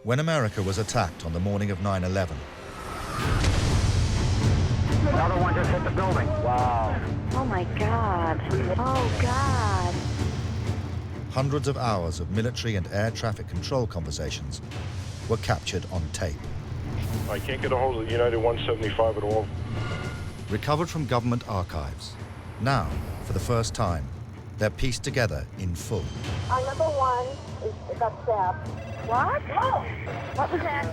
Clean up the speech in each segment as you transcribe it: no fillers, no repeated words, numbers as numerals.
When America was attacked on the morning of 9/11, Another one just hit the building. Wow. Oh my God. Oh God. hundreds of hours of military and air traffic control conversations were captured on tape. I can't get a hold of the United 175 at all. Recovered from government archives. Now, for the first time, they're pieced together in full. Our number one got stabbed. What? Oh. What was that?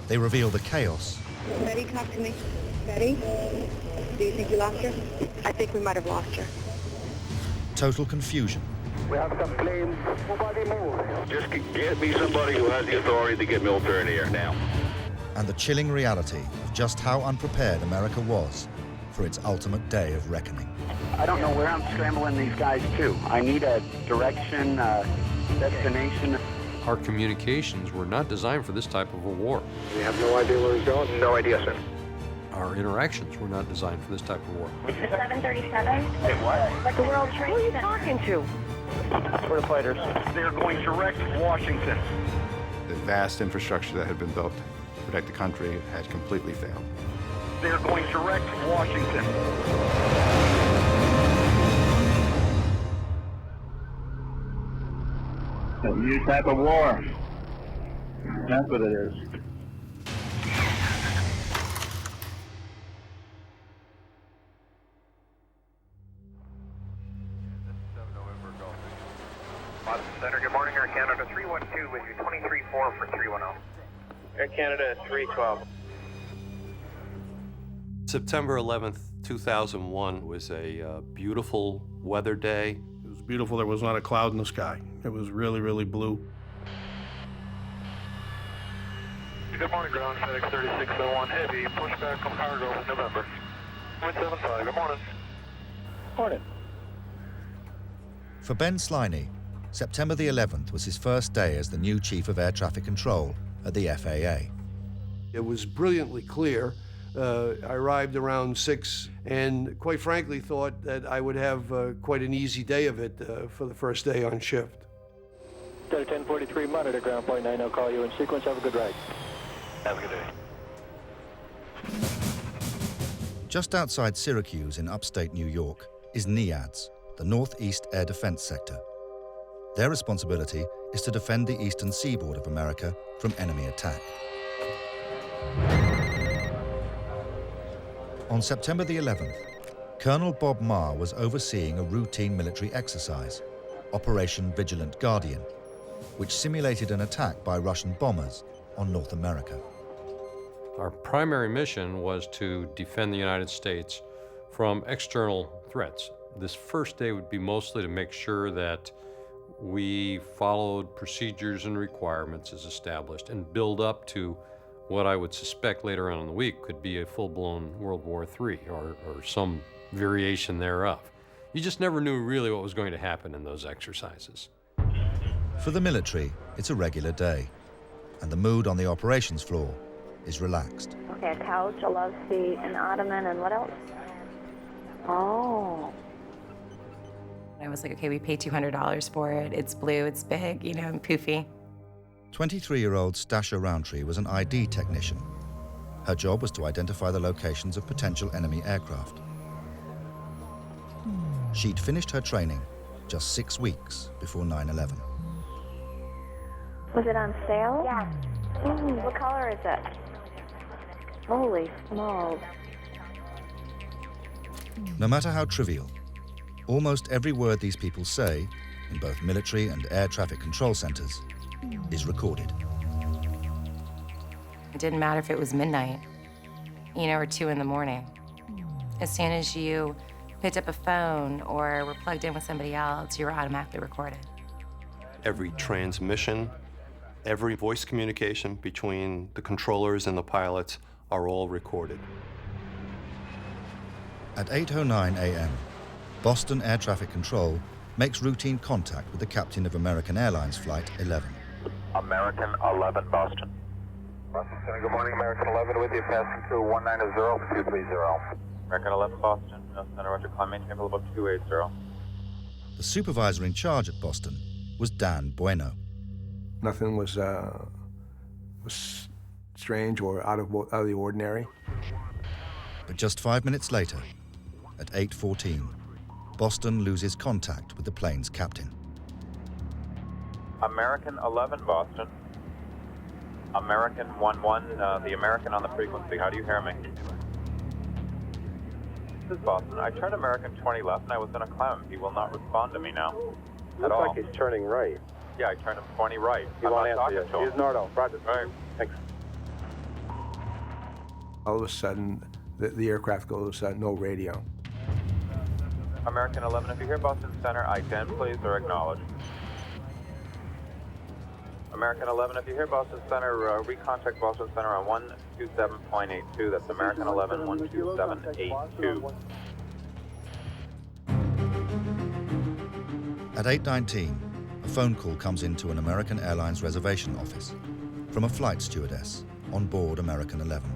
They reveal the chaos Betty, talk to me. Betty, do you think you lost her? I think we might have lost her. total confusion, We have some planes. Nobody move. Just get me somebody who has the authority to get military in the air now. and the chilling reality of just how unprepared America was for its ultimate day of reckoning. I don't know where I'm scrambling these guys to. I need a direction, destination. Our communications were not designed for this type of a war. We have no idea where he's going. No idea, sir. Our interactions were not designed for this type of war. Is it 737? Hey, what? Like the World Trade Center. Who are you talking to? For the fighters. They're going direct to Washington. The vast infrastructure that had been built to protect the country had completely failed. They're going direct to Washington. A new type of war. That's what it is. Boston Center, good morning, Air Canada 312 with you, 23-4 for 310. Air Canada 312. September 11th, 2001 was a beautiful weather day. It was beautiful. There was not a cloud in the sky. It was really, really blue. Good morning, ground FedEx 3601 Heavy. Pushback on cargo for November. 175, good morning. Morning. For Ben Sliney, September the 11th was his first day as the new Chief of Air Traffic Control at the FAA. It was brilliantly clear. I arrived around 6 and quite frankly thought that I would have quite an easy day of it for the first day on shift. 1043 monitor, ground point 9, I'll call you in sequence. Have a good ride. Have a good day. Just outside Syracuse in upstate New York is NEADS, the Northeast Air Defense Sector. Their responsibility is to defend the eastern seaboard of America from enemy attack. On September the 11th, Colonel Bob Marr was overseeing a routine military exercise, Operation Vigilant Guardian, which simulated an attack by Russian bombers on North America. Our primary mission was to defend the United States from external threats. This first day would be mostly to make sure that we followed procedures and requirements as established and build up to what I would suspect later on in the week could be a full-blown World War III or some variation thereof. You just never knew really what was going to happen in those exercises. For the military, it's a regular day, and the mood on the operations floor is relaxed. Okay, a couch, a love seat, an ottoman, and what else? Oh. I was like, okay, we paid $200 for it. It's blue, it's big, you know, and poofy. 23-year-old Stasha Roundtree was an ID technician. Her job was to identify the locations of potential enemy aircraft. She'd finished her training just 6 weeks before 9/11. Was it on sale? Yeah. What color is it? Holy smokes. No matter how trivial, almost every word these people say, in both military and air traffic control centers, is recorded. It didn't matter if it was midnight, you know, or 2 in the morning. As soon as you picked up a phone or were plugged in with somebody else, you were automatically recorded. Every transmission, every voice communication between the controllers and the pilots are all recorded. At 8:09 a.m., Boston Air Traffic Control makes routine contact with the captain of American Airlines Flight 11. American 11, Boston. Boston Center, good morning, American 11 with you, passing through 190-230. American 11, Boston, Center, Roger, climb maintain level 280. The supervisor in charge at Boston was Dan Bueno. Nothing was was strange or out of the ordinary. But just 5 minutes later, at 8:14, Boston loses contact with the plane's captain. American 11 Boston. American 11, the American on the frequency. How do you hear me? This is Boston. I turned American 20 left and I was in a cloud. He will not respond to me now. Looks like he's turning right. Yeah, I turned him 20 right. He I'm won't not talking answer to you. him. He's Nardo. Roger. All right. Thanks. All of a sudden, the aircraft goes no radio. American 11, if you hear Boston Center, ident please or acknowledge. American 11, if you hear Boston Center, recontact Boston Center on 127.82. That's American 11, 127.82. At 8:19, a phone call comes into an American Airlines reservation office from a flight stewardess on board American 11.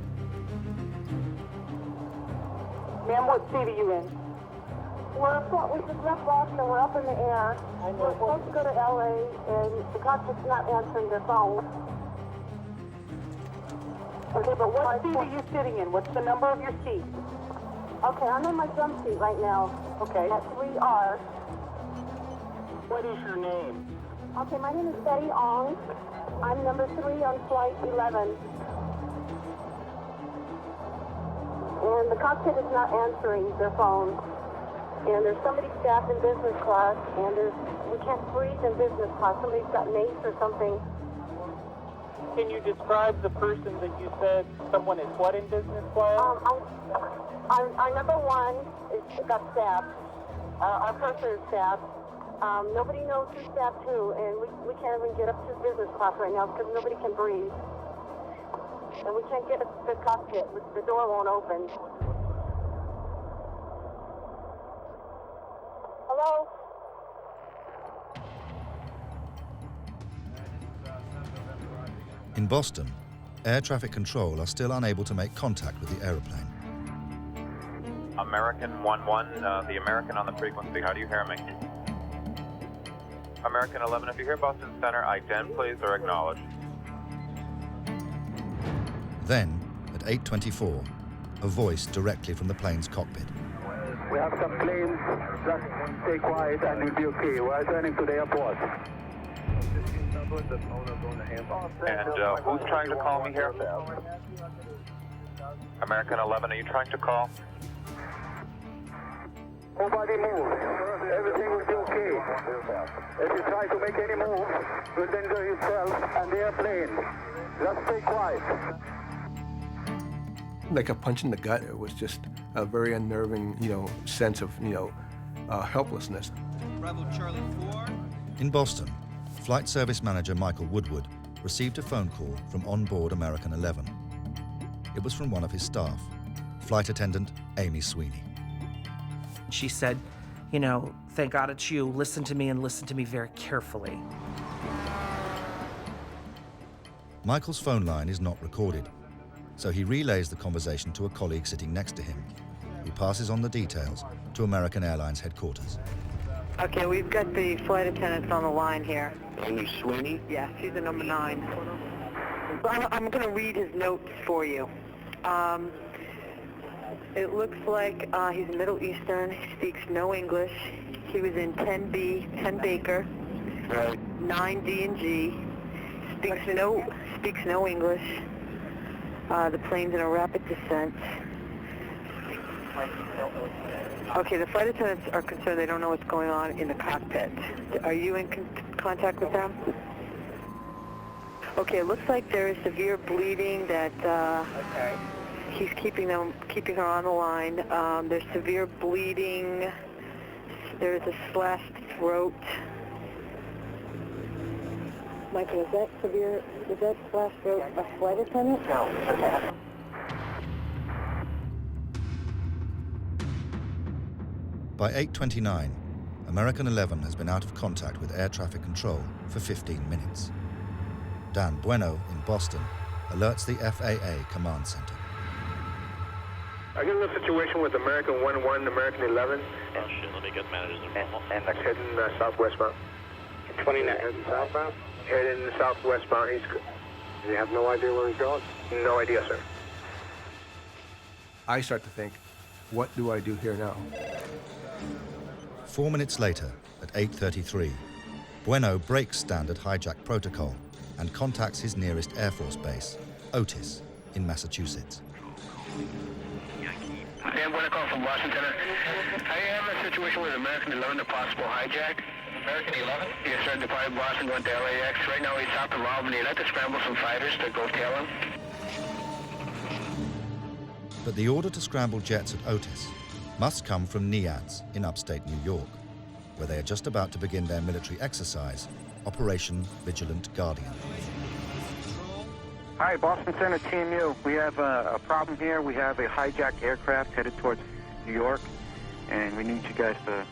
Ma'am, what seat are you in? We just left Boston. We're up in the air. We're supposed to go to LA, and the cockpit's not answering their phone. Okay, but what seat are you sitting in? What's the number of your seat? Okay, I'm in my jump seat right now. Okay. At 3R. What is your name? Okay, my name is Betty Ong. I'm number 3 on flight 11. And the cockpit is not answering their phone. And there's somebody staffed in business class, and we can't breathe in business class. Somebody's got mace or something. Can you describe the person that you said someone is what in business class? Our number 1 got stabbed. Our person is stabbed. Nobody knows who stabbed who, and we can't even get up to business class right now because nobody can breathe. And we can't get the cockpit. The door won't open. Hello? In Boston, air traffic control are still unable to make contact with the aeroplane. American 11, the American on the frequency. How do you hear me? American 11, if you hear Boston Center, ident please or acknowledge. Then, at 8:24, a voice directly from the plane's cockpit. We have some planes. Just stay quiet and we'll be okay. We're returning to the airport. And who's trying to call me here? American 11, are you trying to call? Nobody move. Everything will be okay. If you try to make any move, you'll danger yourself and the airplane. Just stay quiet. Like a punch in the gut. It was just a very unnerving, sense of, helplessness. Bravo Charlie 4. In Boston, Flight Service Manager Michael Woodward received a phone call from onboard American 11. It was from one of his staff, Flight Attendant Amy Sweeney. She said, thank God it's you. Listen to me and listen to me very carefully. Michael's phone line is not recorded, so he relays the conversation to a colleague sitting next to him, who passes on the details to American Airlines headquarters. Okay, we've got the flight attendants on the line here. Amy Sweeney? Yeah, she's the number 9. I'm going to read his notes for you. It looks like he's Middle Eastern. He speaks no English. He was in 10B, 10 Baker, 9D and G. Speaks no English. The plane's in a rapid descent. Okay, the flight attendants are concerned they don't know what's going on in the cockpit. Are you in contact with them? Okay, it looks like there is severe bleeding that he's keeping her on the line. There's severe bleeding. There's a slashed throat. Michael, is that slashed throat a flight attendant? No. Okay. By 8:29, American 11 has been out of contact with air traffic control for 15 minutes. Dan Bueno in Boston alerts the FAA Command Center. I get a situation with American 11, American 11. Let me get managers involved. And heading southwestbound. 29. Heading southbound? Heading southwestbound. You have no idea where he's going? No idea, sir. I start to think, what do I do here now? 4 minutes later, at 8:33, Bueno breaks standard hijack protocol and contacts his nearest Air Force base, Otis, in Massachusetts. Dan Bueno calling from Washington. I have a situation with American 11, a possible hijack. American 11? Yes, sir. Departed Boston, going to LAX. Right now he's south of Albany. I'd like to scramble some fighters to go tail him. But the order to scramble jets at Otis must come from NIADS in upstate New York, where they are just about to begin their military exercise, Operation Vigilant Guardian. Hi, Boston Center, Team U. We have a problem here. We have a hijacked aircraft headed towards New York, and we need you guys to,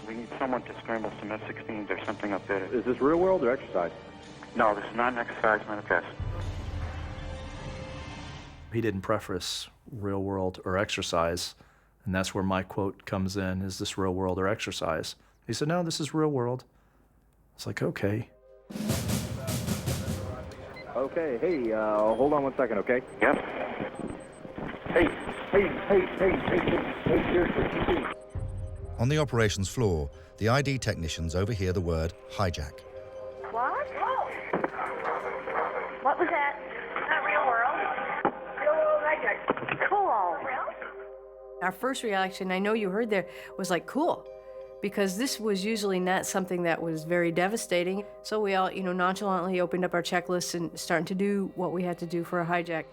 we need someone to scramble some F-16s or something up there. Is this real world or exercise? No, this is not an exercise, not a test. He didn't preface real world or exercise, and that's where my quote comes in, is this real world or exercise? He said, no, this is real world. It's like, okay. Okay, hey, hold on 1 second, okay? Yep. Hey, seriously. On the operations floor, the ID technicians overhear the word hijack. What? What was that? Not real world. Real world hijack. Cool. Our first reaction, I know you heard there, was like, cool. Because this was usually not something that was very devastating. So we all, nonchalantly opened up our checklists and started to do what we had to do for a hijack.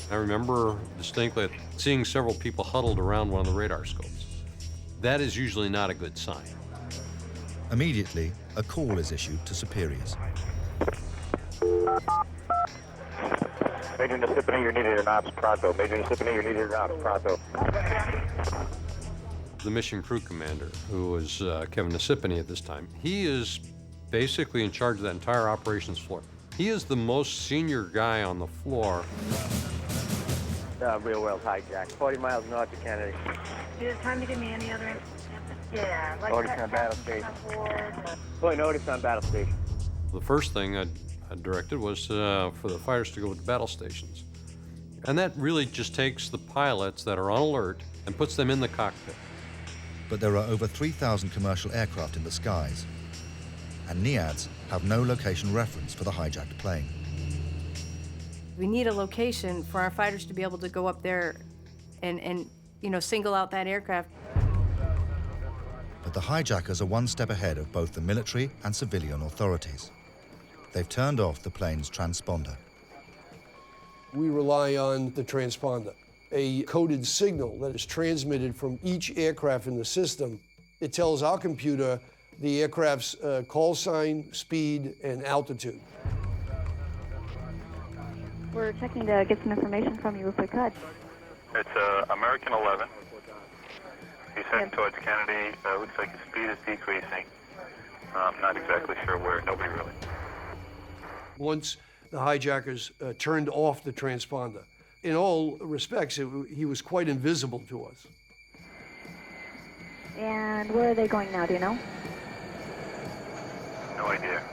I remember distinctly seeing several people huddled around one of the radar scopes. That is usually not a good sign. Immediately, a call is issued to superiors. Major Nisipany, you're needed in ops pronto. Major Nisipany, you're needed in ops pronto. The mission crew commander, who was Kevin Nisipany at this time, he is basically in charge of that entire operations floor. He is the most senior guy on the floor. Real world hijack, 40 miles north of Kennedy. Do you have time to give me any other? Yeah. Notice on battle station. Boy, notice on battle station. The first thing I directed was for the fighters to go to battle stations. And that really just takes the pilots that are on alert and puts them in the cockpit. But there are over 3,000 commercial aircraft in the skies, and NIADS have no location reference for the hijacked plane. We need a location for our fighters to be able to go up there and single out that aircraft. But the hijackers are one step ahead of both the military and civilian authorities. They've turned off the plane's transponder. We rely on the transponder, a coded signal that is transmitted from each aircraft in the system. It tells our computer the aircraft's call sign, speed, and altitude. We're checking to get some information from you if we could. It's American 11. He's heading towards Kennedy. Looks like his speed is decreasing. I'm not exactly sure where. Nobody really. Once the hijackers turned off the transponder, in all respects, he was quite invisible to us. And where are they going now, do you know? No idea.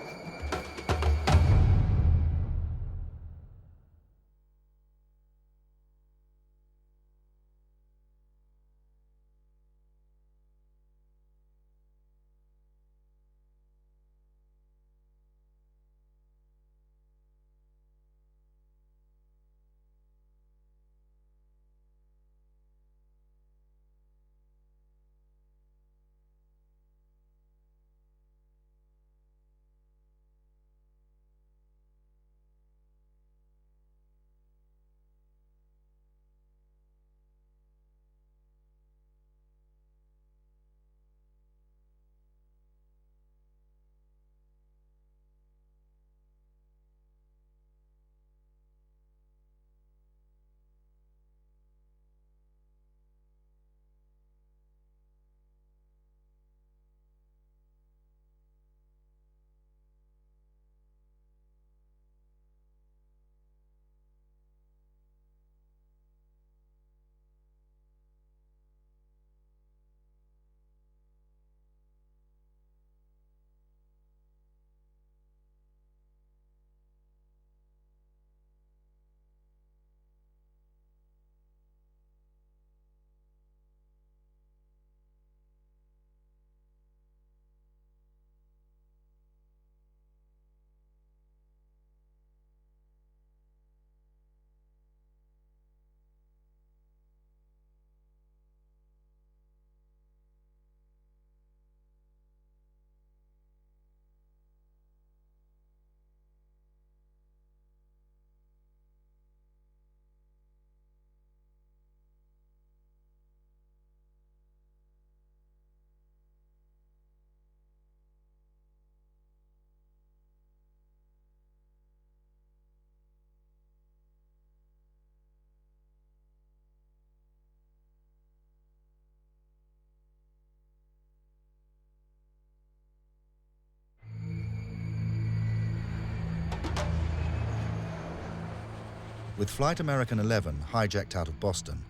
With Flight American 11 hijacked out of Boston,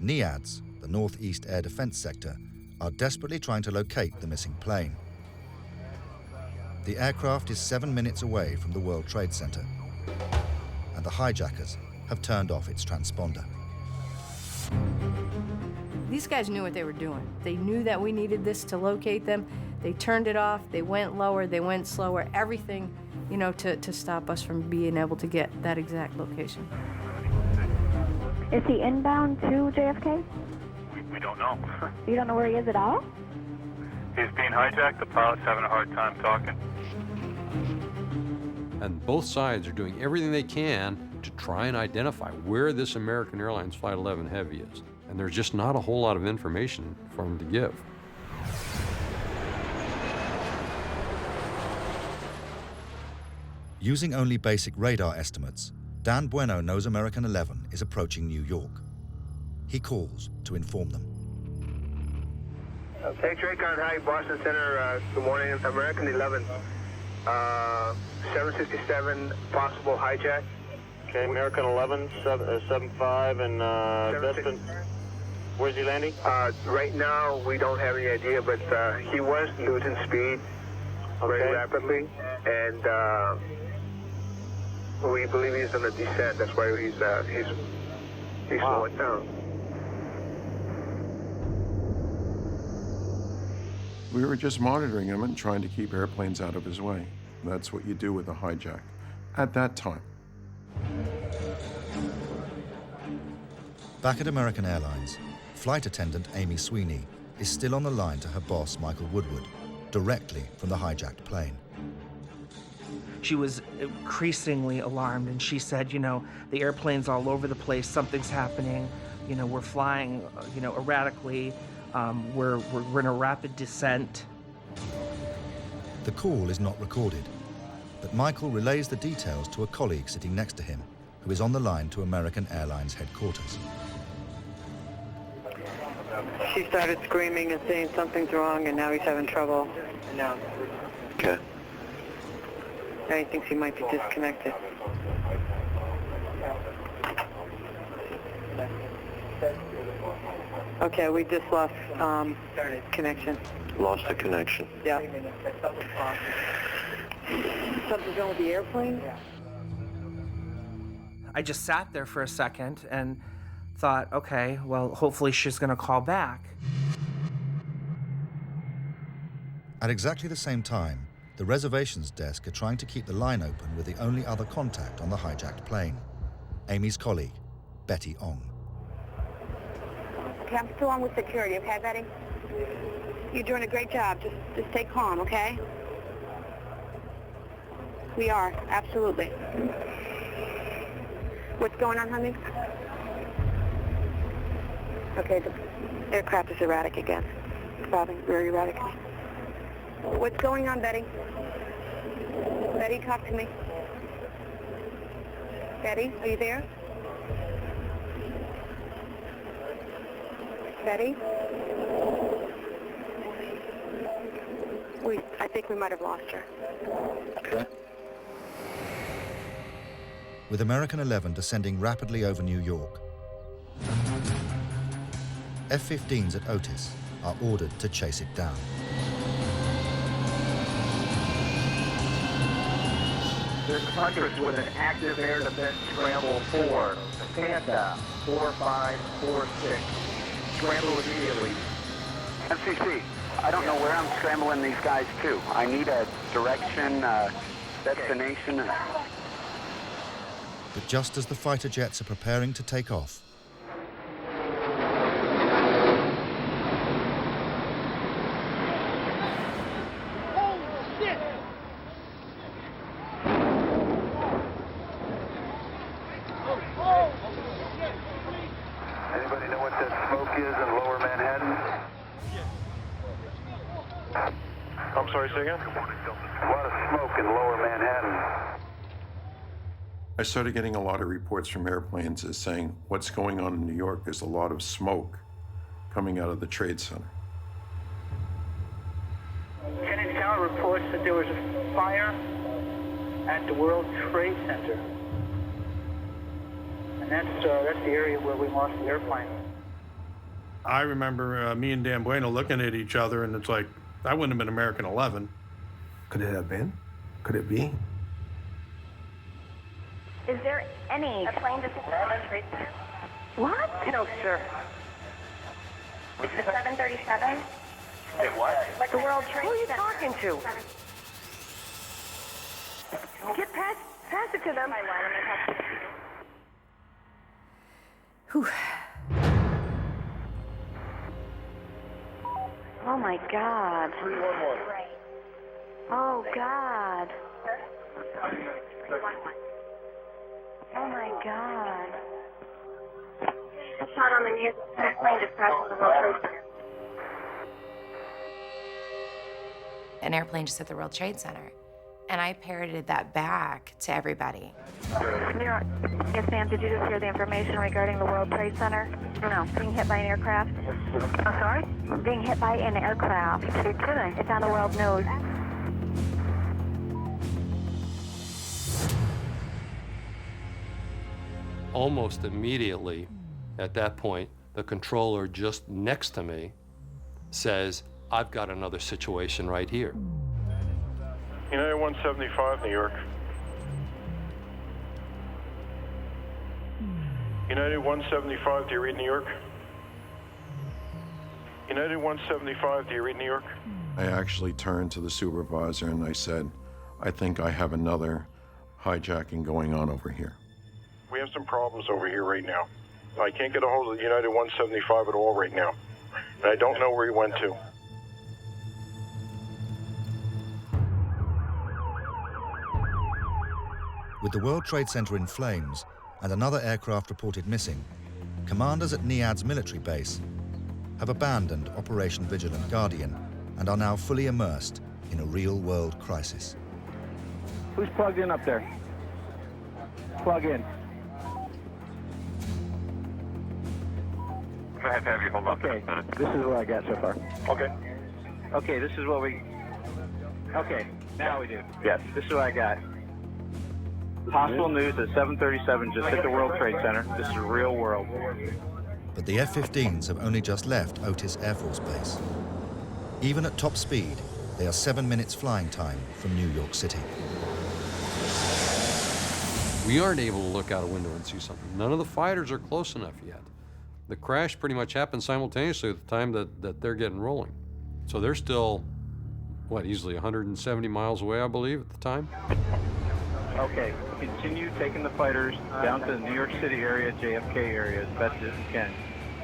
NEADS, the Northeast Air Defense Sector, are desperately trying to locate the missing plane. The aircraft is 7 minutes away from the World Trade Center, and the hijackers have turned off its transponder. These guys knew what they were doing. They knew that we needed this to locate them. They turned it off, they went lower, they went slower, everything, you know, to stop us from being able to get that exact location. Is he inbound to JFK? We don't know. You don't know where he is at all? He's being hijacked. The pilot's having a hard time talking. And both sides are doing everything they can to try and identify where this American Airlines Flight 11 Heavy is. And there's just not a whole lot of information for them to give. Using only basic radar estimates, Dan Bueno knows American 11 is approaching New York. He calls to inform them. Hey, Tracon, hi, Boston Center. Good morning. American 11. 767, possible hijack. Okay, American 11, 75, and Destin. Where's he landing? Right now, we don't have any idea, but he was losing speed very rapidly, and we believe he's on a descent. That's why he's slowing down. We were just monitoring him and trying to keep airplanes out of his way. That's what you do with a hijack at that time. Back at American Airlines, flight attendant Amy Sweeney is still on the line to her boss, Michael Woodward, directly from the hijacked plane. She was increasingly alarmed, and she said, you know, the airplane's all over the place, something's happening, you know, we're flying, you know, erratically, we're in a rapid descent. The call is not recorded, but Michael relays the details to a colleague sitting next to him, who is on the line to American Airlines headquarters. She started screaming and saying something's wrong, and now he's having trouble. Okay. Now he thinks he might be disconnected. Okay, we just lost connection. Lost the connection. Yeah. Something's wrong with the airplane? I just sat there for a second and thought, okay, well, hopefully she's going to call back. At exactly the same time, the reservations desk are trying to keep the line open with the only other contact on the hijacked plane, Amy's colleague, Betty Ong. Okay, I'm still on with security, okay, Betty? You're doing a great job. Just stay calm, okay? We are, absolutely. What's going on, honey? Okay, the aircraft is erratic again. Bobbing very erratic. What's going on, Betty? Betty, talk to me. Betty, are you there? Betty? I think we might have lost her. Okay. With American 11 descending rapidly over New York, F-15s at Otis are ordered to chase it down. There's hundreds with an active air defense scramble 4. Stand up. 4546. Scramble immediately. MCC, I don't know where I'm scrambling these guys to. I need a direction, destination. But just as the fighter jets are preparing to take off, Anybody know what that smoke is in Lower Manhattan? I'm sorry, say again? A lot of smoke in Lower Manhattan. I started getting a lot of reports from airplanes as saying, what's going on in New York? There's a lot of smoke coming out of the Trade Center. Kennedy Tower reports that there was a fire at the World Trade Center. And that's the area where we lost the airplane. I remember me and Dan Bueno looking at each other, and it's like, that wouldn't have been American 11. Could it have been? Could it be? Is there any plane that's what? No, sir. Is it 737? Wait, what? The World Trade Center. Who are you talking to? Get pass it to them. Whew. Oh my God. 311. Oh God. Oh my God. That's not on the news. That plane just crashed on the World Trade Center. An airplane just hit the World Trade Center. And I parroted that back to everybody. New York. Yes, ma'am. Did you just hear the information regarding the World Trade Center? No. Being hit by an aircraft? I'm sorry? Being hit by an aircraft. You're kidding. It's on the world news. Almost immediately, at that point, the controller just next to me says, I've got another situation right here. United 175, New York. United 175, do you read New York? United 175, do you read New York? I actually turned to the supervisor and I said, I think I have another hijacking going on over here. We have some problems over here right now. I can't get a hold of the United 175 at all right now. And I don't know where he went to. With the World Trade Center in flames and another aircraft reported missing, commanders at NIAD's military base have abandoned Operation Vigilant Guardian and are now fully immersed in a real-world crisis. Who's plugged in up there? Plug in. Go ahead, have you hold on. Okay, this is what I got so far. Okay. Okay, this is what we... Okay, now we do. Yes, this is what I got. Possible news that 737 just hit the World Trade Center. This is real world. But the F-15s have only just left Otis Air Force Base. Even at top speed, they are 7 minutes flying time from New York City. We aren't able to look out a window and see something. None of the fighters are close enough yet. The crash pretty much happened simultaneously at the time that they're getting rolling. So they're still, what, easily 170 miles away, I believe, at the time? Okay, continue taking the fighters down to the New York City area, JFK area as best as you can.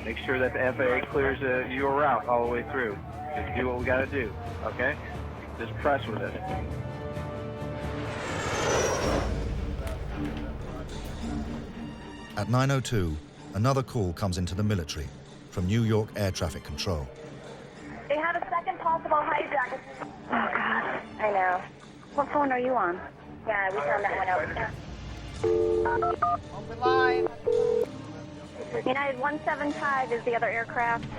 Make sure that the FAA clears your route all the way through. Just do what we got to do, okay? Just press with it. At 9:02, another call comes into the military from New York Air Traffic Control. They have a second possible hijack. Oh, God. I know. What phone are you on? Yeah, we found that one out. Open line. United 175 is the other aircraft. Oh,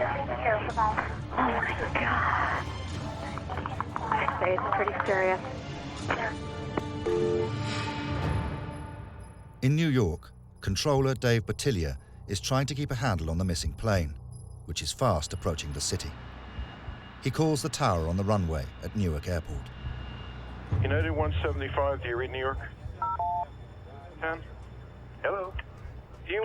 my God. I'd say it's pretty serious. In New York, Controller Dave Bottiglia is trying to keep a handle on the missing plane, which is fast approaching the city. He calls the tower on the runway at Newark Airport. United 175, do you read New York? 10? Hello? Do you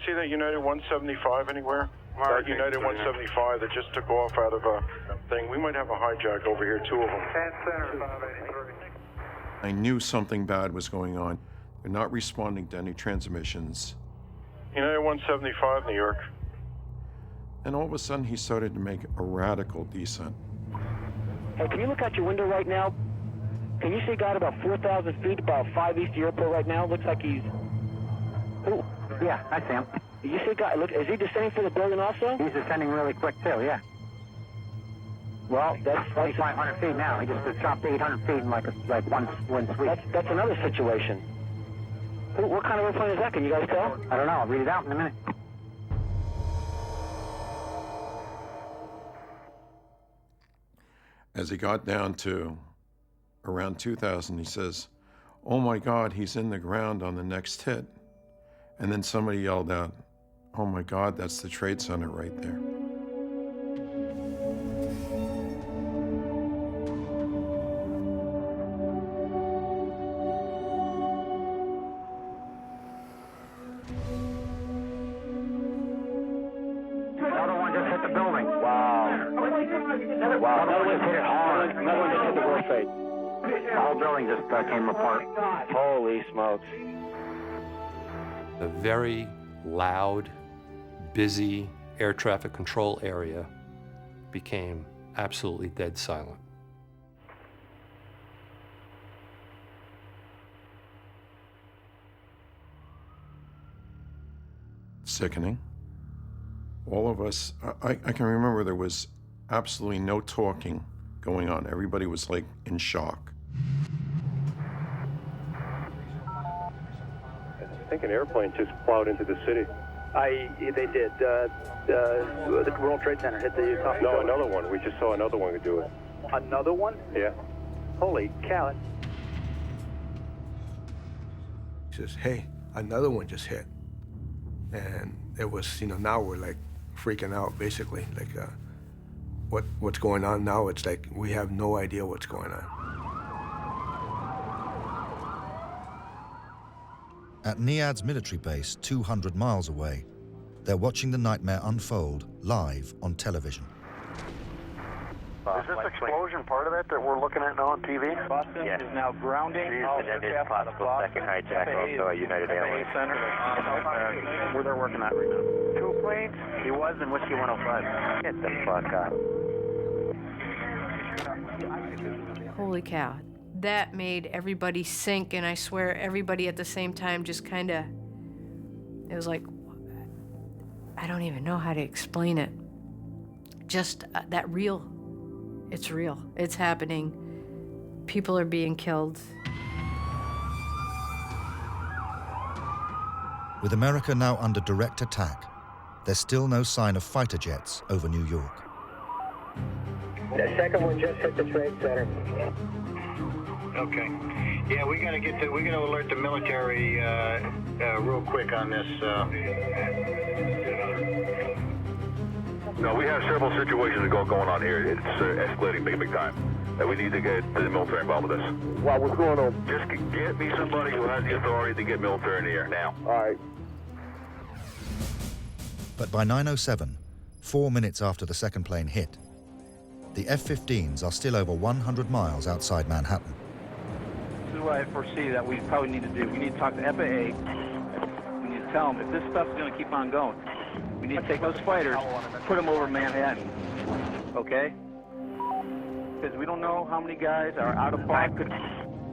see that United 175 anywhere? That United 175 that just took off out of a thing. We might have a hijack over here, two of them. 10 Center, 583. I knew something bad was going on. They're not responding to any transmissions. United 175, New York. And all of a sudden, he started to make a radical descent. Hey, can you look out your window right now? Can you see a guy at about 4,000 feet, about 5 east of the airport right now? Looks like he's... Oh, Yeah, I see him. you see a guy, look, is he descending for the building also? He's descending really quick, too, yeah. Well, that's 2,500 feet now. He just chopped 800 feet in like one sweep. That's another situation. What kind of airplane is that? Can you guys tell? I don't know. I'll read it out in a minute. As he got down to around 2,000, he says, oh my God, he's in the ground on the next hit. And then somebody yelled out, oh my God, that's the Trade Center right there. Another one just hit the building. Wow. Wow, another one hit it hard. Another one just hit the World Trade. The whole building just came apart. Holy smokes. A very loud, busy air traffic control area became absolutely dead silent. Sickening. All of us, I can remember there was absolutely no talking going on. Everybody was like in shock. I think an airplane just plowed into the city. They did. The World Trade Center hit the top. No, another one. We just saw another one do it. Another one? Yeah. Holy cow. He says, hey, another one just hit. And it was, now we're like freaking out, basically. Like, what's going on now? It's like we have no idea what's going on. At NIAD's military base 200 miles away, they're watching the nightmare unfold live on television. Is this explosion part of it that we're looking at now on TV? Boston is now grounding. It is possible second hijack also at United Airlines. Where they're working at right now. 2 planes? He was in Whiskey 105. Get the fuck out. Holy cow. That made everybody sink, and I swear everybody at the same time just kind of, it was like, I don't even know how to explain it. Just that real, it's real, it's happening. People are being killed. With America now under direct attack, there's still no sign of fighter jets over New York. The second one just hit the Trade Center. Okay. Yeah, we're gonna alert the military real quick on this. No, we have several situations going on here. It's escalating big time. We need to get the military involved with this. Wow, what's going on? Just get me somebody who has the authority to get military in the air now. All right. But by 9:07, 4 minutes after the second plane hit, the F-15s are still over 100 miles outside Manhattan. This is what I foresee that we probably need to do. We need to talk to FAA. We need to tell them if this stuff's going to keep on going, we need to take those fighters, put them over Manhattan, okay? Because we don't know how many guys are out of park. Could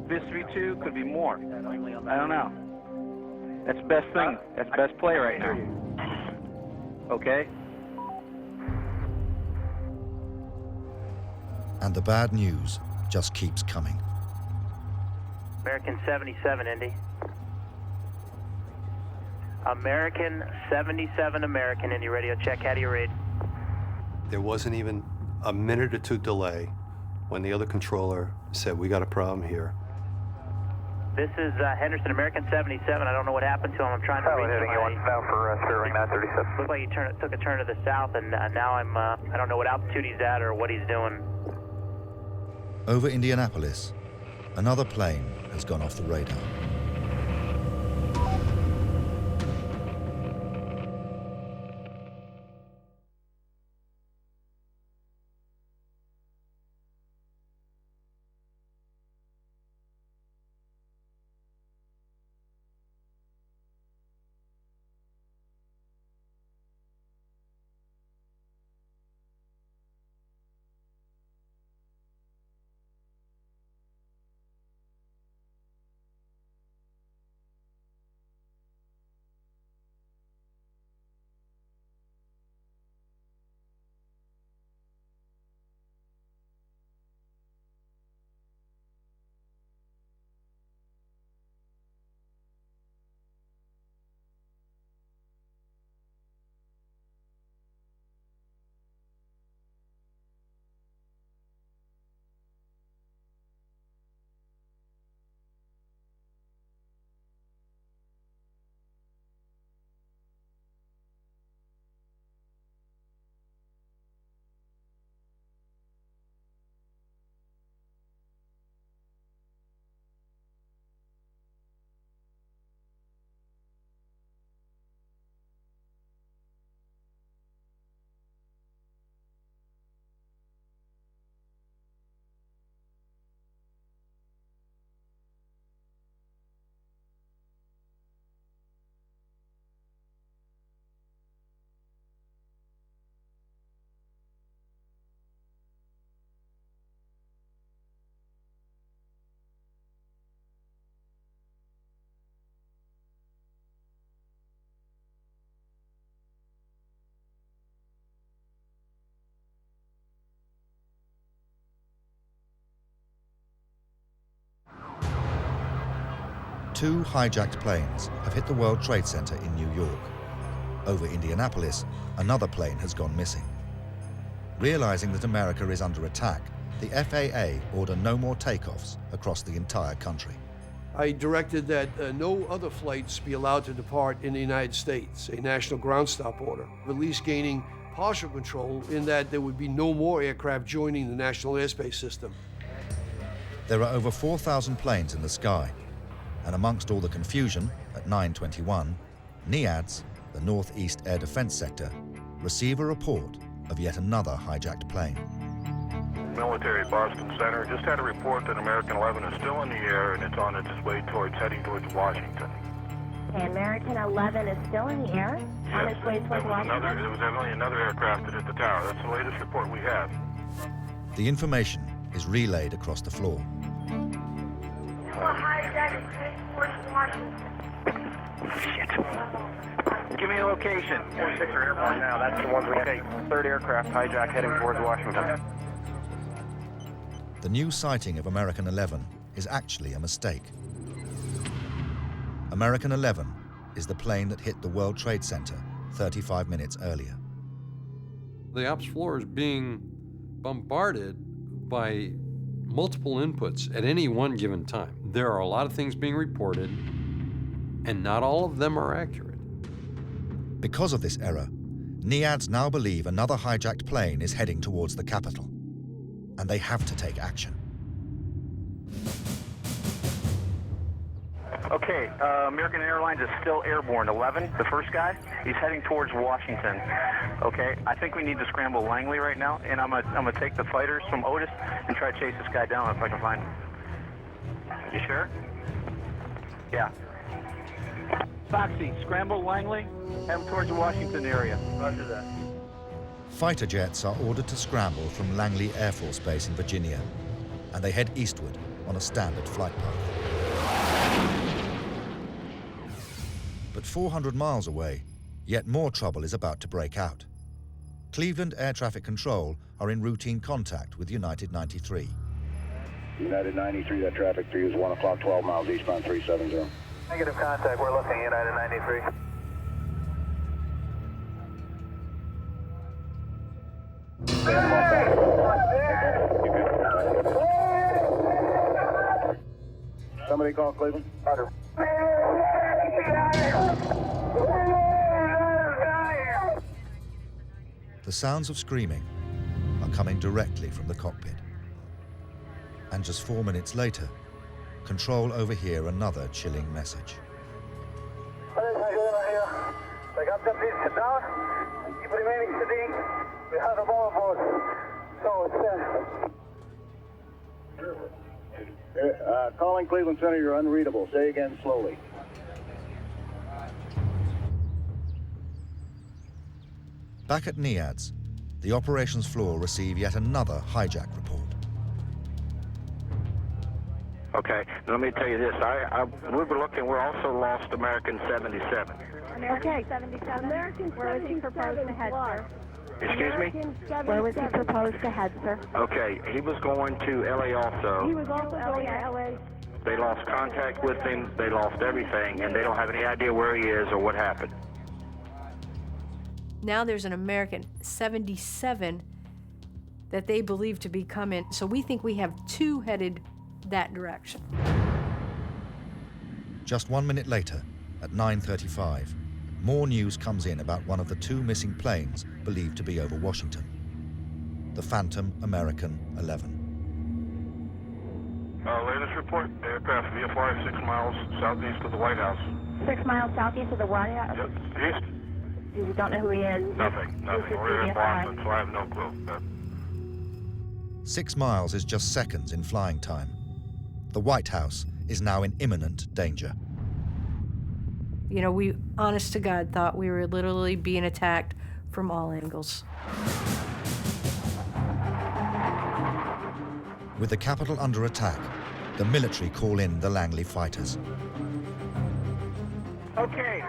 this 3-2 could be more. I don't know. That's the best thing. That's the best play right now. Okay? And the bad news just keeps coming. American 77, Indy. American 77, American Indy radio. Check. How do you read? There wasn't even a minute or two delay when the other controller said, we got a problem here. This is Henderson, American 77. I don't know what happened to him. I'm trying to reach somebody. Down for serving 937. Looked like he took a turn to the south, and now I don't know what altitude he's at or what he's doing. Over Indianapolis, another plane has gone off the radar. 2 hijacked planes have hit the World Trade Center in New York. Over Indianapolis, another plane has gone missing. Realizing that America is under attack, the FAA ordered no more takeoffs across the entire country. I directed that no other flights be allowed to depart in the United States, a national ground stop order, at least gaining partial control in that there would be no more aircraft joining the national airspace system. There are over 4,000 planes in the sky, and amongst all the confusion, at 9:21, NEADS, the Northeast Air Defense Sector, receive a report of yet another hijacked plane. Military Boston Center just had a report that American 11 is still in the air and it's on its way heading towards Washington. Okay, American 11 is still in the air? Yes, On its way towards Washington? there was only another aircraft that hit the tower. That's the latest report we have. The information is relayed across the floor. Give me a location. 46 are airborne now. That's the ones we take. Third aircraft hijack heading towards Washington. The new sighting of American 11 is actually a mistake. American 11 is the plane that hit the World Trade Center 35 minutes earlier. The ops floor is being bombarded by multiple inputs at any one given time. There are a lot of things being reported, and not all of them are accurate. Because of this error, NEADS now believe another hijacked plane is heading towards the capital, and they have to take action. Okay, American Airlines is still airborne. 11, the first guy, he's heading towards Washington. Okay, I think we need to scramble Langley right now, and I'm gonna take the fighters from Otis and try to chase this guy down if I can find him. You sure? Yeah. Foxy, scramble Langley, head towards the Washington area. Roger that. Fighter jets are ordered to scramble from Langley Air Force Base in Virginia, and they head eastward on a standard flight path. But 400 miles away, yet more trouble is about to break out. Cleveland Air Traffic Control are in routine contact with United 93. United 93, that traffic 3 is 1 o'clock, 12 miles eastbound 370. Negative contact, we're looking at United 93. Somebody call Cleveland. Roger. The sounds of screaming are coming directly from the cockpit. And just 4 minutes later, control overhear another chilling message. They got them please sit down. Keep remaining sitting. We have a ball board. So it's calling Cleveland Center, you're unreadable. Say again slowly. Back at NEADS, the operations floor receive yet another hijack report. Okay, let me tell you this. We were looking, we're also lost American 77. American 77. Where was he proposed to head, sir? Excuse me? Where was he proposed to head, sir? Okay, he was going to LA also. He was also going to LA. They lost contact with him, they lost everything, and they don't have any idea where he is or what happened. Now there's an American 77 that they believe to be coming. So we think we have 2 headed that direction. Just 1 minute later, at 9:35, more news comes in about one of the 2 missing planes believed to be over Washington, the Phantom American 11. Latest report, aircraft VFY 6 miles southeast of the White House. 6 miles southeast of the White House? Yep, east. You don't know who he is? Nothing. We're in Boston, so I have no clue. 6 miles is just seconds in flying time. The White House is now in imminent danger. You know, we, honest to God, thought we were literally being attacked from all angles. With the capital under attack, the military call in the Langley fighters. Okay,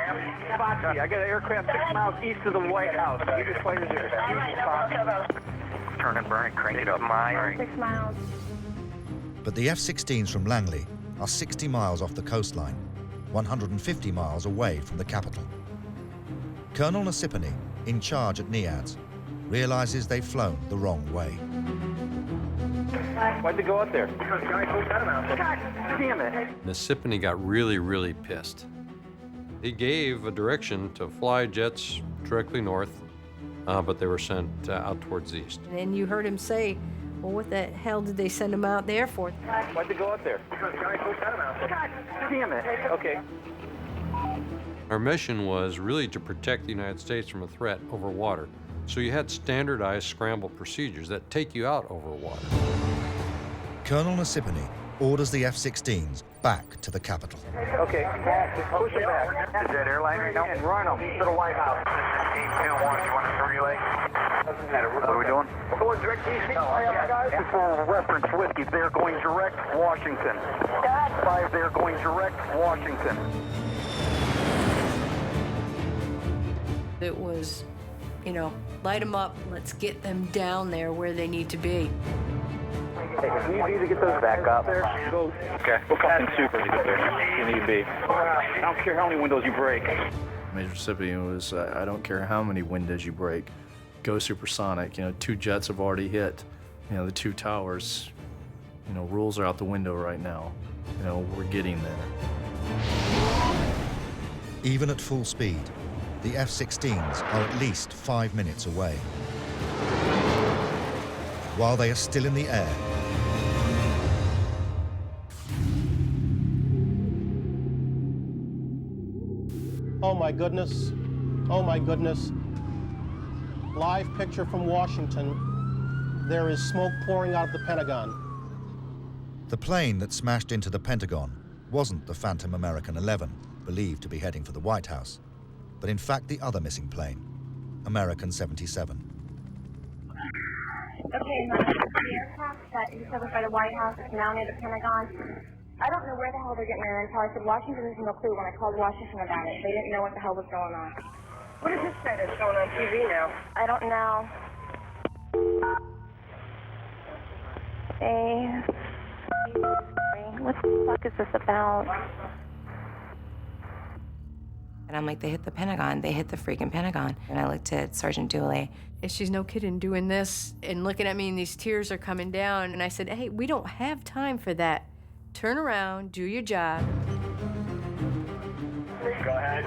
Foxy, I got an aircraft 6 miles east of the White House. You just fighters here. Turn and burn it, crank it up. 6 miles. But the F-16s from Langley are 60 miles off the coastline, 150 miles away from the capital. Colonel Nasipany, in charge at NIADS, realizes they've flown the wrong way. Why'd they go up there? God damn it. Nasipany got really, really pissed. He gave a direction to fly jets directly north, but they were sent out towards the east. And you heard him say, well, what the hell did they send him out there for? Why'd they go up there? God damn it. Okay. Our mission was really to protect the United States from a threat over water. So you had standardized scrambled procedures that take you out over water. Colonel Nasipany orders the F-16s back to the capital. Okay, push it back. Is that airliner? No. And run them to the White House. 18-1, you want us to relay? Doesn't matter. What are we doing? We're going direct east. For reference, whiskey, they're going direct Washington. 5, they're going direct Washington. It was, light them up, let's get them down there where they need to be. Hey, if you need to get those back up, go. Okay, we'll fucking super to get there. You need to be. I don't care how many windows you break. Major recipient was, I don't care how many windows you break, go supersonic. 2 jets have already hit, the 2 towers. Rules are out the window right now. We're getting there. Even at full speed, the F-16s are at least 5 minutes away. While they are still in the air, oh my goodness, oh my goodness. Live picture from Washington. There is smoke pouring out of the Pentagon. the plane that smashed into the Pentagon wasn't the Phantom American 11, believed to be heading for the White House, but in fact the other missing plane, American 77. Okay, the aircraft that is covered by the White House is now near the Pentagon. I don't know where the hell they're getting their info. I said Washington has no clue when I called Washington about it. They didn't know what the hell was going on. What does this say that's going on TV now? I don't know. What the fuck is this about? And I'm like, they hit the Pentagon. They hit the freaking Pentagon. And I looked at Sergeant Dooley. And she's no kidding doing this and looking at me, and these tears are coming down. And I said, hey, we don't have time for that. Turn around, do your job. Go ahead.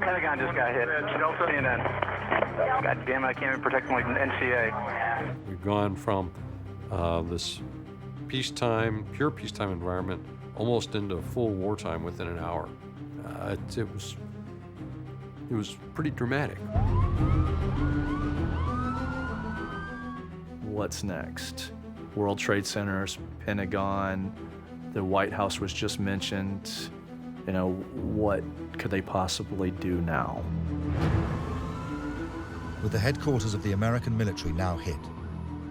Pentagon just got hit. CNN. God damn it, I can't even protect my NCA. We've gone from this peacetime, pure peacetime environment almost into full wartime within an hour. It was pretty dramatic. What's next? World Trade Centers, Pentagon, the White House was just mentioned. You know, what could they possibly do now? With the headquarters of the American military now hit,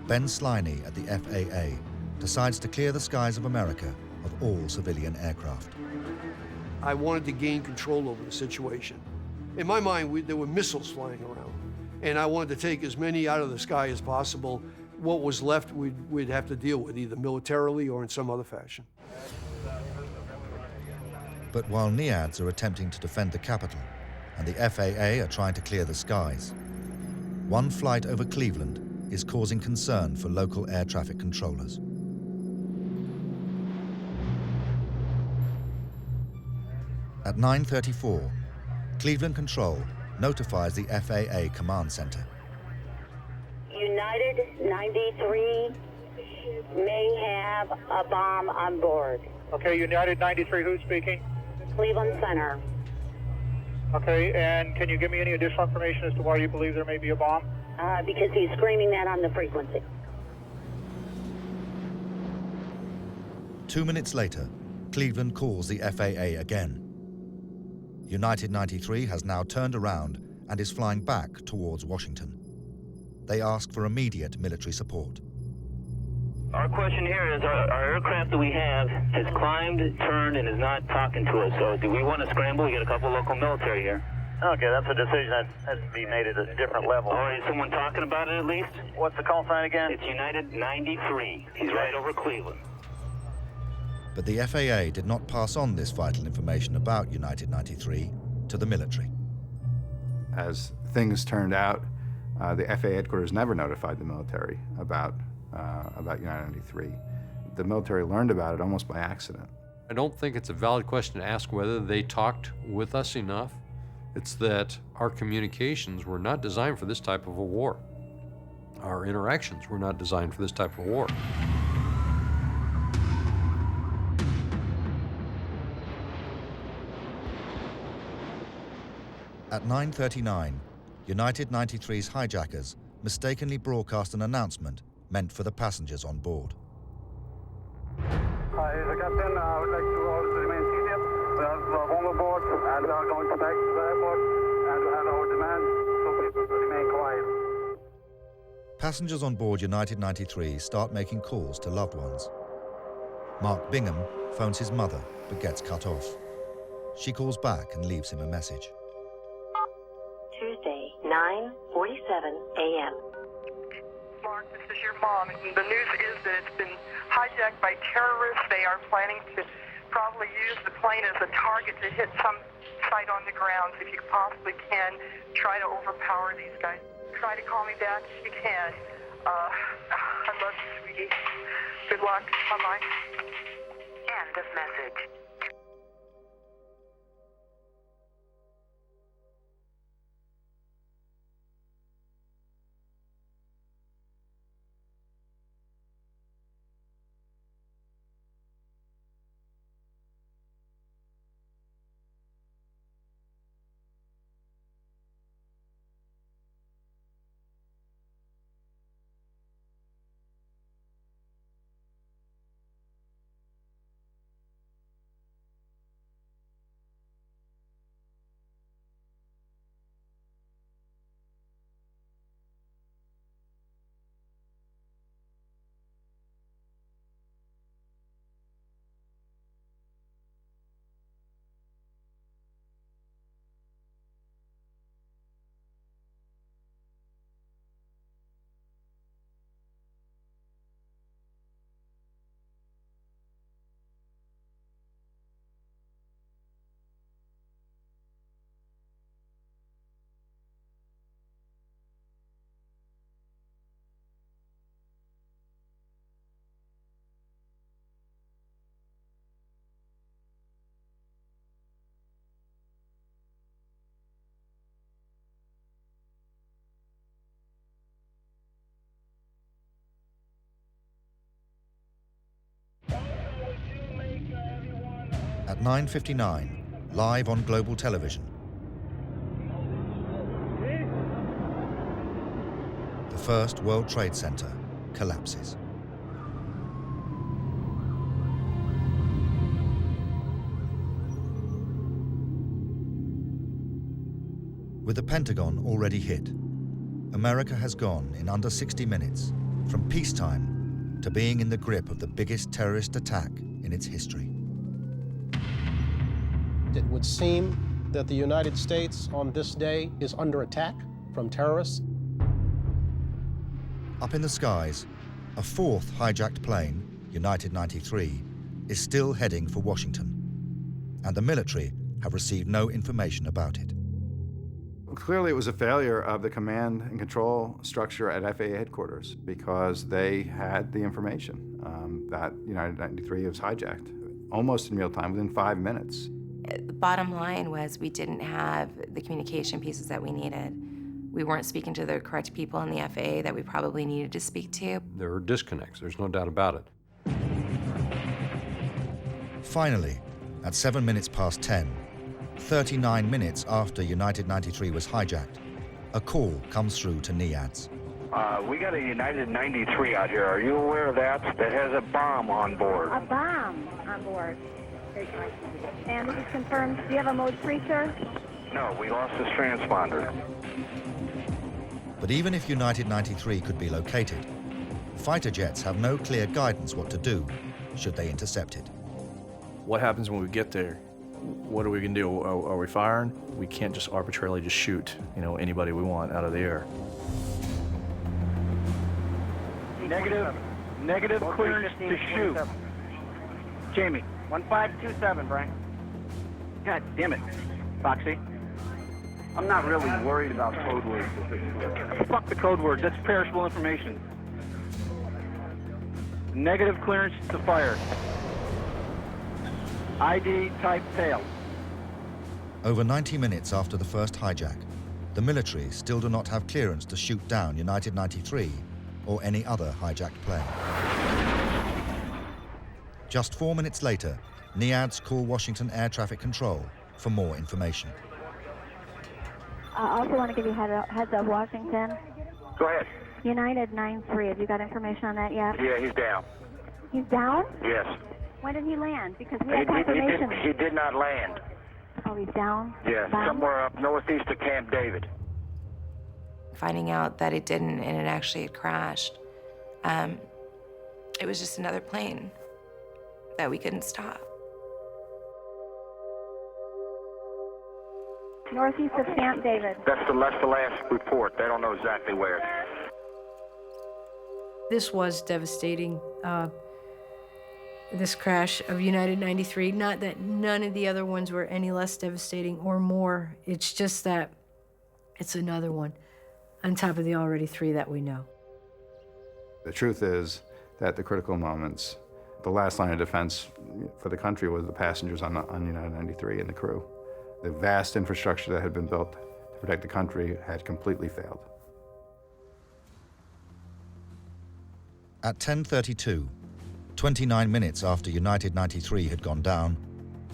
Ben Sliney at the FAA decides to clear the skies of America of all civilian aircraft. I wanted to gain control over the situation. In my mind, there were missiles flying around, and I wanted to take as many out of the sky as possible. What was left, we'd have to deal with, either militarily or in some other fashion. But while NIADS are attempting to defend the capital and the FAA are trying to clear the skies, one flight over Cleveland is causing concern for local air traffic controllers. At 9:34, Cleveland Control notifies the FAA Command Center. United 93 may have a bomb on board. Okay, United 93, who's speaking? Cleveland Center. Okay, and can you give me any additional information as to why you believe there may be a bomb? Because he's screaming that on the frequency. 2 minutes later, Cleveland calls the FAA again. United 93 has now turned around and is flying back towards Washington. They ask for immediate military support. Our question here is, our aircraft that we have has climbed, turned, and is not talking to us. So do we want to scramble? We got a couple local military here. Okay, that's a decision that has to be made at a different level. All right, is someone talking about it at least? What's the call sign again? It's United 93. He's right over Cleveland. But the FAA did not pass on this vital information about United 93 to the military. As things turned out, the FAA headquarters never notified the military about United 93. The military learned about it almost by accident. I don't think it's a valid question to ask whether they talked with us enough. It's that our communications were not designed for this type of a war. Our interactions were not designed for this type of war. At 9:39, United 93's hijackers mistakenly broadcast an announcement meant for the passengers on board. Hi, the captain. I would like to order to remain seated. We have one aboard and we are going to back to the airport and we have our demand, so please remain quiet. Passengers on board United 93 start making calls to loved ones. Mark Bingham phones his mother but gets cut off. She calls back and leaves him a message. Tuesday, 9:47 a.m. Mark, this is your mom. The news is that it's been hijacked by terrorists. They are planning to probably use the plane as a target to hit some site on the ground. If you possibly can, try to overpower these guys. Try to call me back if you can. I love you, sweetie. Good luck. Bye-bye. End of message. At 9:59, live on global television, the first World Trade Center collapses. With the Pentagon already hit, America has gone in under 60 minutes from peacetime to being in the grip of the biggest terrorist attack in its history. It would seem that the United States on this day is under attack from terrorists. Up in the skies, a fourth hijacked plane, United 93, is still heading for Washington, and the military have received no information about it. Clearly, it was a failure of the command and control structure at FAA headquarters because they had the information that United 93 was hijacked almost in real time, within 5 minutes. The bottom line was we didn't have the communication pieces that we needed. We weren't speaking to the correct people in the FAA that we probably needed to speak to. There were disconnects, there's no doubt about it. Finally, at 7 minutes past 10, 39 minutes after United 93 was hijacked, a call comes through to NIADS. We got a United 93 out here. Are you aware of that? That has a bomb on board. A bomb on board. And this is confirmed. Do you have a mode 3, sir? No, we lost this transponder. But even if United 93 could be located, fighter jets have no clear guidance what to do should they intercept it. What happens when we get there? What are we going to do? Are we firing? We can't just arbitrarily just shoot, anybody we want out of the air. Negative clearance to shoot. Jamie. 1527, Brian. God damn it, Foxy. I'm not really worried about code words at this point. Fuck the code words. That's perishable information. Negative clearance to fire. ID type failed. Over 90 minutes after the first hijack, the military still do not have clearance to shoot down United 93 or any other hijacked plane. Just 4 minutes later, NIADS call Washington Air Traffic Control for more information. I also want to give you heads up, Washington. Go ahead. United 93, have you got information on that yet? Yeah, he's down. He's down? Yes. When did he land? Because we have confirmation. He did not land. Oh, he's down? Yeah, somewhere up northeast of Camp David. Finding out that it didn't and it actually had crashed, it was just another plane that we couldn't stop. Northeast of Camp David. That's the last report. They don't know exactly where. This was devastating, this crash of United 93. Not that none of the other ones were any less devastating or more. It's just that it's another one on top of the already 3 that we know. The truth is that the critical moments, the last line of defense for the country was the passengers on United 93 and the crew. The vast infrastructure that had been built to protect the country had completely failed. At 10:32, 29 minutes after United 93 had gone down,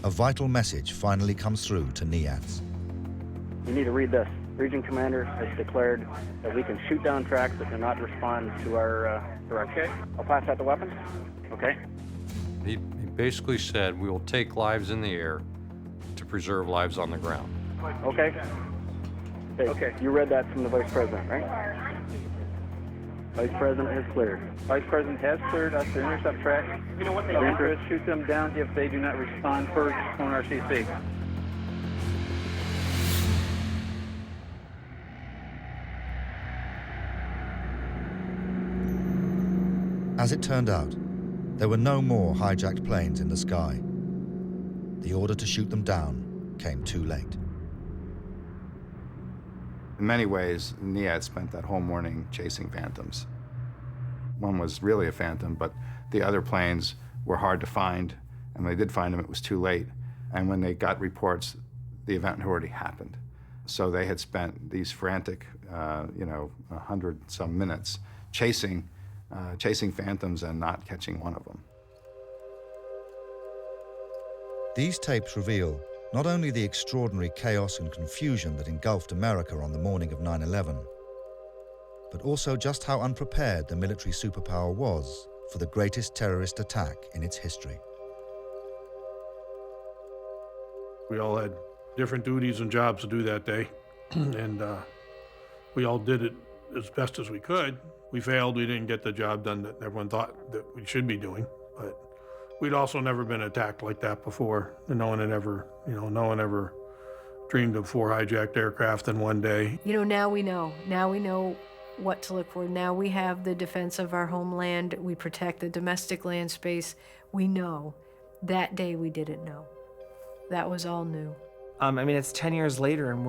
a vital message finally comes through to NIADS. You need to read this. Region Commander has declared that we can shoot down tracks that do not respond to our direction. Okay. I'll pass out the weapons. Okay. He basically said we will take lives in the air to preserve lives on the ground. Okay. Okay. You read that from the Vice President, right? Vice President has cleared. Vice President has cleared us to intercept tracks. You know what they do? Shoot them down if they do not respond first on RCC. As it turned out, there were no more hijacked planes in the sky. The order to shoot them down came too late. In many ways, NIAD spent that whole morning chasing phantoms. One was really a phantom, but the other planes were hard to find, and when they did find them, it was too late. And when they got reports, the event had already happened. So they had spent these frantic, 100-some minutes chasing phantoms and not catching one of them. These tapes reveal not only the extraordinary chaos and confusion that engulfed America on the morning of 9/11, but also just how unprepared the military superpower was for the greatest terrorist attack in its history. We all had different duties and jobs to do that day, and we all did it as best as we could. We failed, we didn't get the job done that everyone thought that we should be doing, but we'd also never been attacked like that before, and no one ever dreamed of 4 hijacked aircraft in one day. Now we know. Now we know what to look for. Now we have the defense of our homeland. We protect the domestic land space. We know. That day we didn't know. That was all new. It's 10 years later and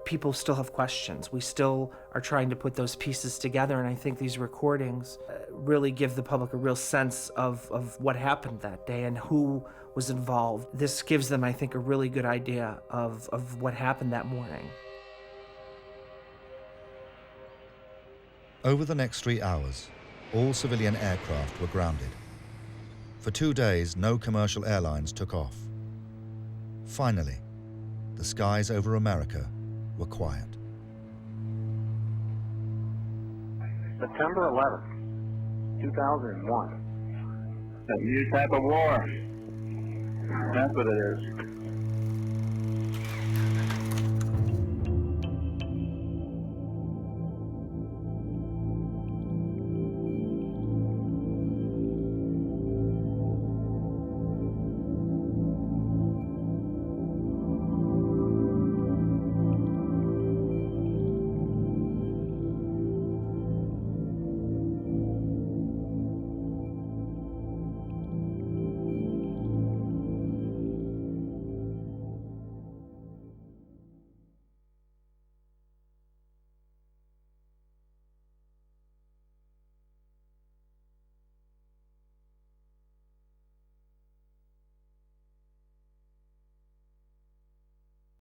people still have questions. We still are trying to put those pieces together, and I think these recordings really give the public a real sense of what happened that day and who was involved. This gives them, I think, a really good idea of what happened that morning. Over the next 3 hours, all civilian aircraft were grounded. For 2 days, no commercial airlines took off. Finally, the skies over America were quiet. September 11th, 2001. A new type of war. That's what it is.